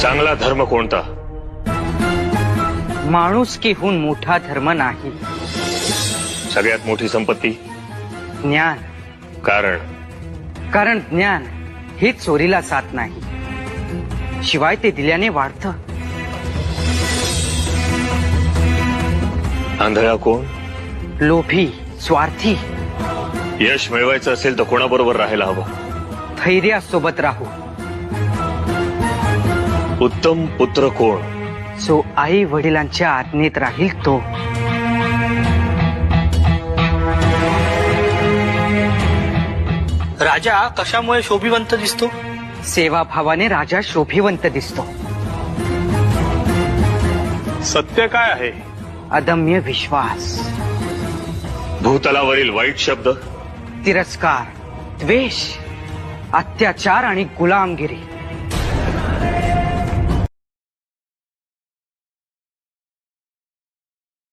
चांगला धर्म कोणता? माणुसकीहून मोठा धर्म नाही. सगळ्यात मोठी संपत्ती? ज्ञान. कारण ज्ञान हे चोरीला साथ नाही, शिवाय ते दिल्याने वाढतं. आंधळा कोण? लोभी, स्वार्थी. यश मिळवायचं असेल तर कोणाबरोबर राहायला हवं? धैर्यासोबत राहू. उत्तम पुत्र कोण? जो आई वडिलांच्या आज्ञेत राहील तो. राजा कशामुळे शोभिवंत दिसतो? सेवाभावाने राजा शोभिवंत दिसतो. सत्य काय आहे? अदम्य विश्वास. भूतलावरील वाईट शब्द? तिरस्कार, द्वेष, अत्याचार आणि गुलामगिरी